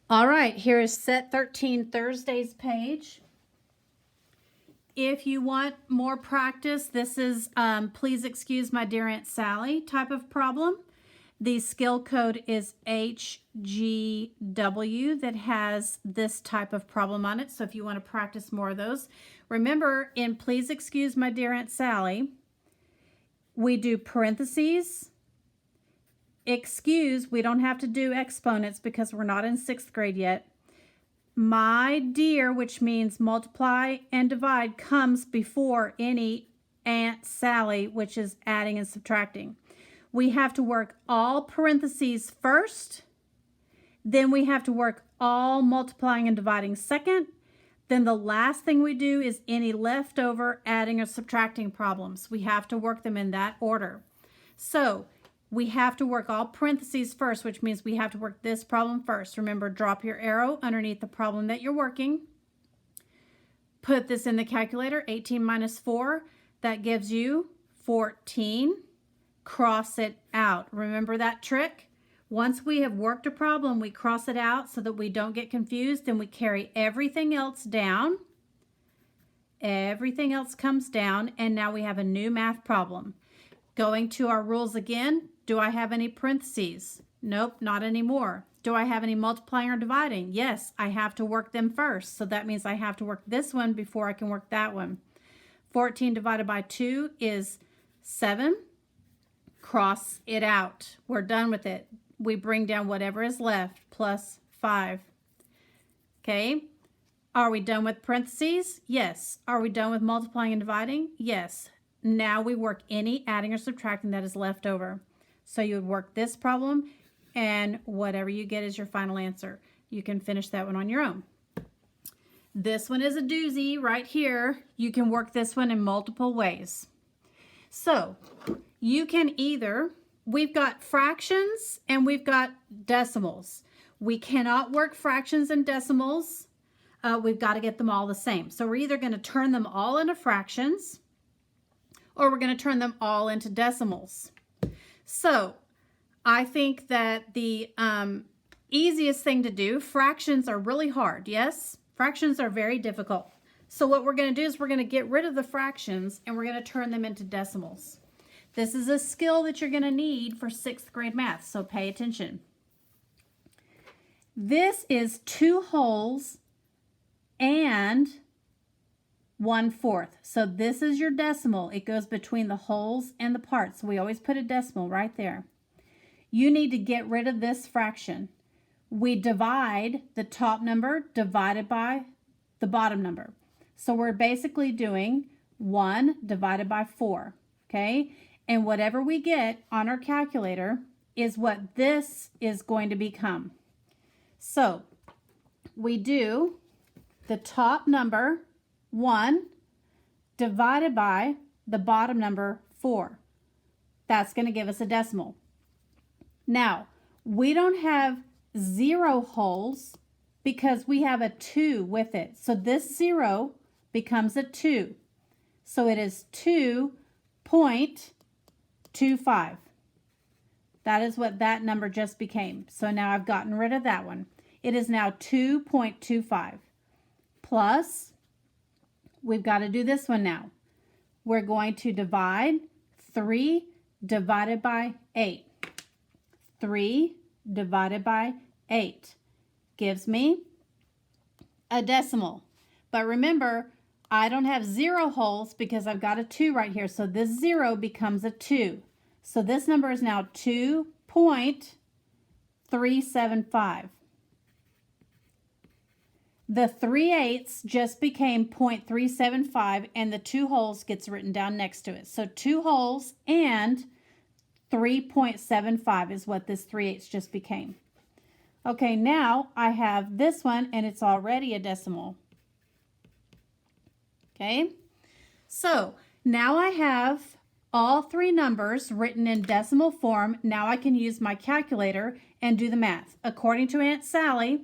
All right, here is Set 13 Thursday's page. If you want more practice, this is Please Excuse My Dear Aunt Sally type of problem. The skill code is HGW that has this type of problem on it. So if you want to practice more of those, remember in Please Excuse My Dear Aunt Sally, we do parentheses, excuse, we don't have to do exponents because we're not in 6th grade yet. My dear, which means multiply and divide, comes before any Aunt Sally, which is adding and subtracting. We have to work all parentheses first. Then we have to work all multiplying and dividing second. Then the last thing we do is any leftover adding or subtracting problems. We have to work them in that order. So we have to work all parentheses first, which means we have to work this problem first. Remember, drop your arrow underneath the problem that you're working. Put this in the calculator, 18 minus 4. That gives you 14. Cross it out. Remember that trick? Once we have worked a problem, we cross it out so that we don't get confused, and we carry everything else down. Everything else comes down, and now we have a new math problem. Going to our rules again, do I have any parentheses? Nope, not anymore. Do I have any multiplying or dividing? Yes, I have to work them first. So that means I have to work this one before I can work that one. 14 divided by 2 is 7. Cross it out. We're done with it. We bring down whatever is left, plus 5. Okay. Are we done with parentheses? Yes. Are we done with multiplying and dividing? Yes. Now we work any adding or subtracting that is left over. So you would work this problem, and whatever you get is your final answer. You can finish that one on your own. This one is a doozy right here. You can work this one in multiple ways. So you can either, we've got fractions and we've got decimals. We cannot work fractions and decimals. We've got to get them all the same. So we're either going to turn them all into fractions, or we're going to turn them all into decimals. So I think that the easiest thing to do, fractions are really hard, yes? Fractions are very difficult. So what we're going to do is we're going to get rid of the fractions and we're going to turn them into decimals. This is a skill that you're going to need for 6th grade math, so pay attention. This is 2 wholes and 1/4. So this is your decimal. It goes between the wholes and the parts. So we always put a decimal right there. You need to get rid of this fraction. We divide the top number divided by the bottom number. So we're basically doing 1 divided by 4, okay? And whatever we get on our calculator is what this is going to become. So we do the top number, 1, divided by the bottom number, 4. That's going to give us a decimal. Now, we don't have 0 wholes because we have a 2 with it. So this 0 becomes a 2. So it is 2.25. That is what that number just became. So now I've gotten rid of that one. It is now 2.25. Plus, we've got to do this one now. We're going to divide 3 divided by 8. 3 divided by 8 gives me a decimal. But remember, I don't have 0 wholes because I've got a 2 right here. So this 0 becomes a 2. So this number is now 2.375. The 3/8 just became 0.375, and the 2 wholes gets written down next to it. So 2 wholes and 3.75 is what this 3/8 just became. Okay, now I have this one, and it's already a decimal. Okay, so now I have all 3 numbers written in decimal form. Now I can use my calculator and do the math. According to Aunt Sally,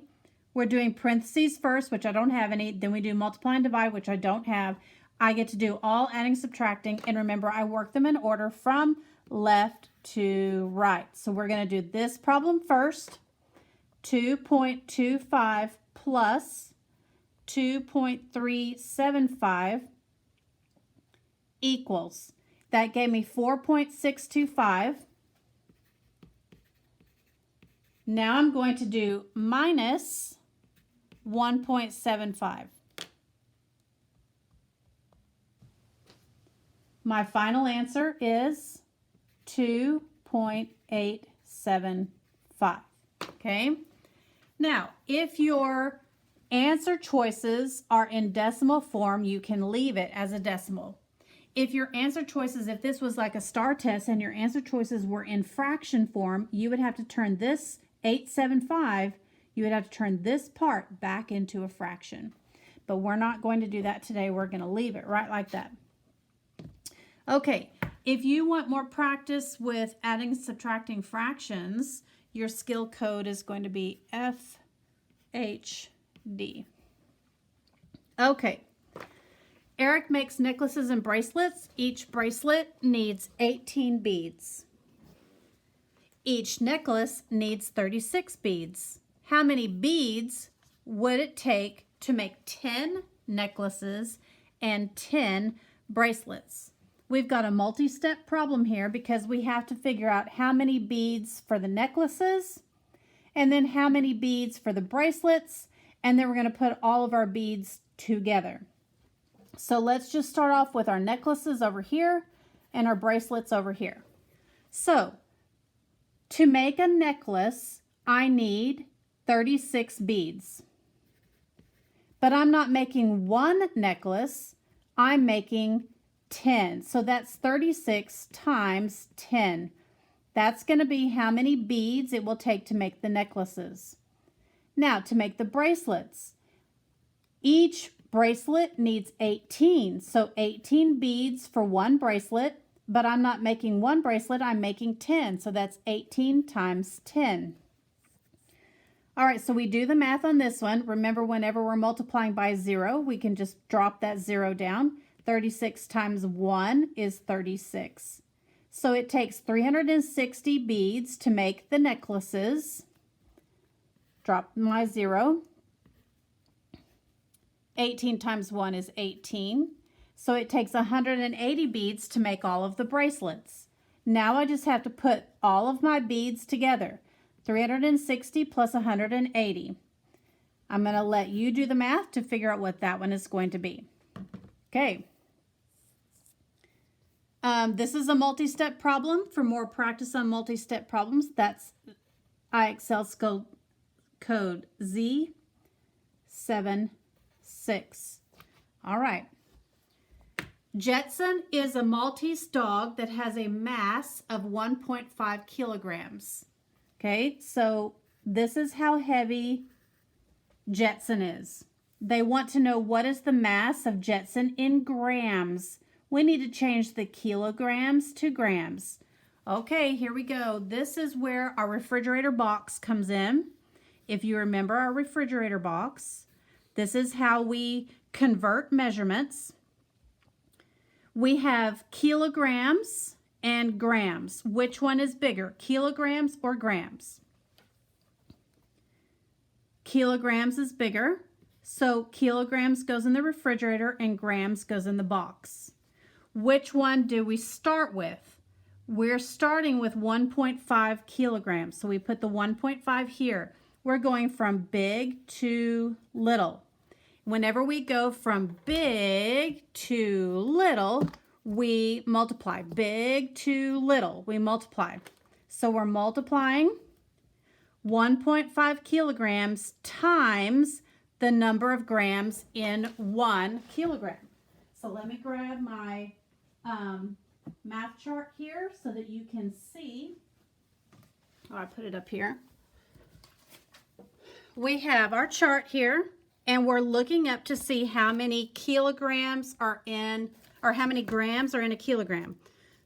we're doing parentheses first, which I don't have any. Then we do multiply and divide, which I don't have. I get to do all adding, subtracting. And remember, I work them in order from left to right. So we're going to do this problem first. 2.25 plus 2.375 equals. That gave me 4.625. Now I'm going to do minus 1.75. My final answer is 2.875. Okay? Now, if your answer choices are in decimal form, you can leave it as a decimal. If your answer choices, if this was like a STAR test and your answer choices were in fraction form, you would have to turn this 875, you would have to turn this part back into a fraction. But we're not going to do that today. We're going to leave it right like that. Okay, if you want more practice with adding and subtracting fractions, your skill code is going to be FHD. Okay. Eric makes necklaces and bracelets. Each bracelet needs 18 beads. Each necklace needs 36 beads. How many beads would it take to make 10 necklaces and 10 bracelets? We've got a multi-step problem here because we have to figure out how many beads for the necklaces and then how many beads for the bracelets, and then we're going to put all of our beads together. So let's just start off with our necklaces over here and our bracelets over here. So to make a necklace, I need 36 beads. But I'm not making one necklace, I'm making 10. So that's 36 times 10. That's going to be how many beads it will take to make the necklaces. Now, to make the bracelets, each bracelet needs 18. So 18 beads for one bracelet, but I'm not making one bracelet, I'm making 10. So that's 18 times 10. All right, so we do the math on this one. Remember, whenever we're multiplying by 0, we can just drop that 0 down. 36 times 1 is 36. So it takes 360 beads to make the necklaces. Drop my 0. 18 times 1 is 18. So it takes 180 beads to make all of the bracelets. Now I just have to put all of my beads together. 360 plus 180. I'm going to let you do the math to figure out what that one is going to be. Okay. This is a multi-step problem. For more practice on multi-step problems, that's IXL skill code Z76. All right. Jetson is a Maltese dog that has a mass of 1.5 kilograms. Okay, so this is how heavy Jetson is. They want to know what is the mass of Jetson in grams. We need to change the kilograms to grams. Okay, here we go. This is where our refrigerator box comes in. If you remember our refrigerator box, this is how we convert measurements. We have kilograms and grams. Which one is bigger, kilograms or grams? Kilograms is bigger, so kilograms goes in the refrigerator and grams goes in the box. Which one do we start with? We're starting with 1.5 kilograms, so we put the 1.5 here. We're going from big to little. Whenever we go from big to little, we multiply. Big to little, we multiply. So we're multiplying 1.5 kilograms times the number of grams in 1 kilogram. So let me grab my math chart here so that you can see. Oh, I put it up here. We have our chart here, and we're looking up to see how many kilograms are in, or how many grams are in a kilogram.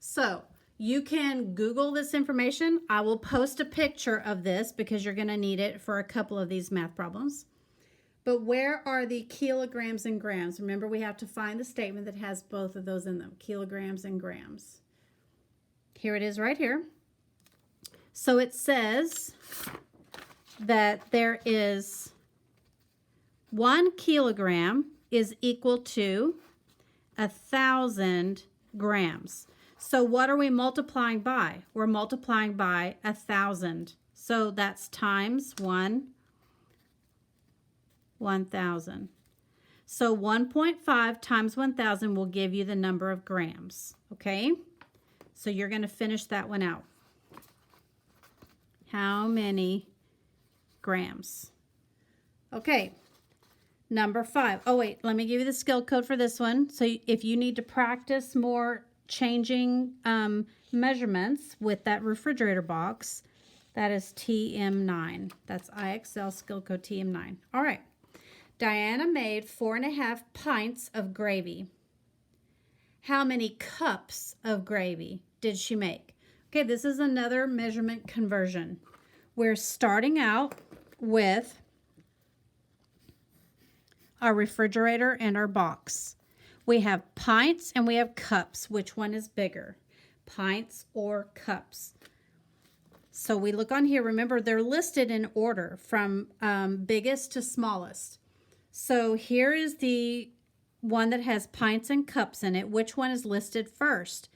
So you can Google this information. I will post a picture of this because you're going to need it for a couple of these math problems. But where are the kilograms and grams? Remember, we have to find the statement that has both of those in them, kilograms and grams. Here it is right here. So it says that there is 1 kilogram is equal to 1,000 grams. So what are we multiplying by? We're multiplying by 1,000. So that's times 1,000. So 1.5 times 1,000 will give you the number of grams, okay? So you're going to finish that one out. How many grams? Okay, number 5. Oh, wait, let me give you the skill code for this one. So if you need to practice more changing measurements with that refrigerator box, that is TM9. That's IXL skill code TM9. All right. Diana made 4.5 pints of gravy. How many cups of gravy did she make? Okay, this is another measurement conversion. We're starting out with our refrigerator and our box. We have pints and we have cups. Which one is bigger? Pints or cups? So we look on here. Remember, they're listed in order from biggest to smallest. So here is the one that has pints and cups in it. Which one is listed first?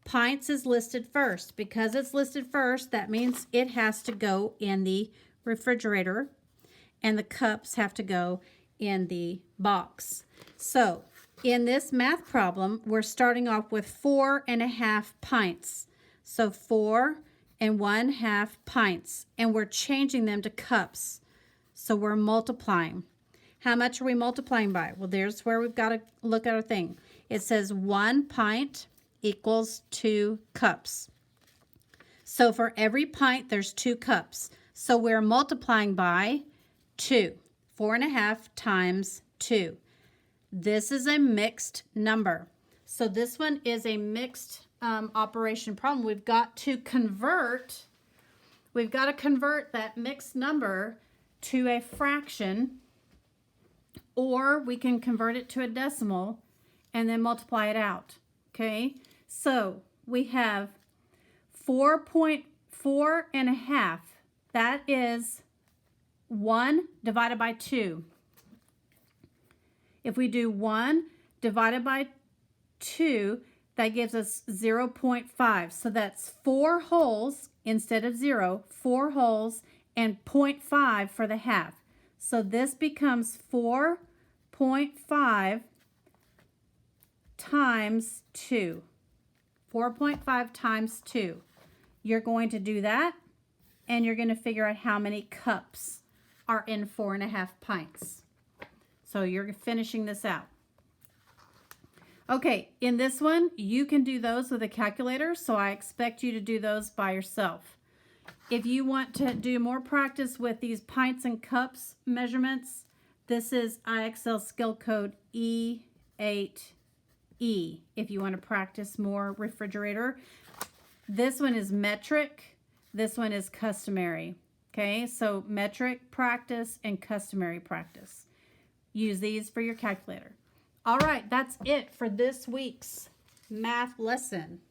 Pints is listed first. Because it's listed first, that means it has to go in the refrigerator, and the cups have to go in the box. So in this math problem, we're starting off with 4.5 pints. So 4.5 pints, and we're changing them to cups. So we're multiplying. How much are we multiplying by? Well, there's where we've got to look at our thing. It says 1 pint equals 2 cups. So for every pint, there's 2 cups. So we're multiplying by 2. 4.5 times 2. This is a mixed number. So this one is a mixed operation problem. We've got to convert that mixed number to a fraction, or we can convert it to a decimal and then multiply it out. Okay, so we have 4.4.5. That is 1 divided by 2. If we do 1 divided by 2, that gives us 0.5. So that's 4 wholes instead of 0, 4 wholes and 0.5 for the half. So this becomes 4.5 times 2. 4.5 times 2. You're going to do that, and you're going to figure out how many cups are in 4.5 pints. So you're finishing this out. Okay, in this one, you can do those with a calculator, so I expect you to do those by yourself. If you want to do more practice with these pints and cups measurements, this is IXL skill code E8E. If you want to practice more refrigerator. This one is metric. This one is customary. Okay, so metric practice and customary practice. Use these for your calculator. All right, that's it for this week's math lesson.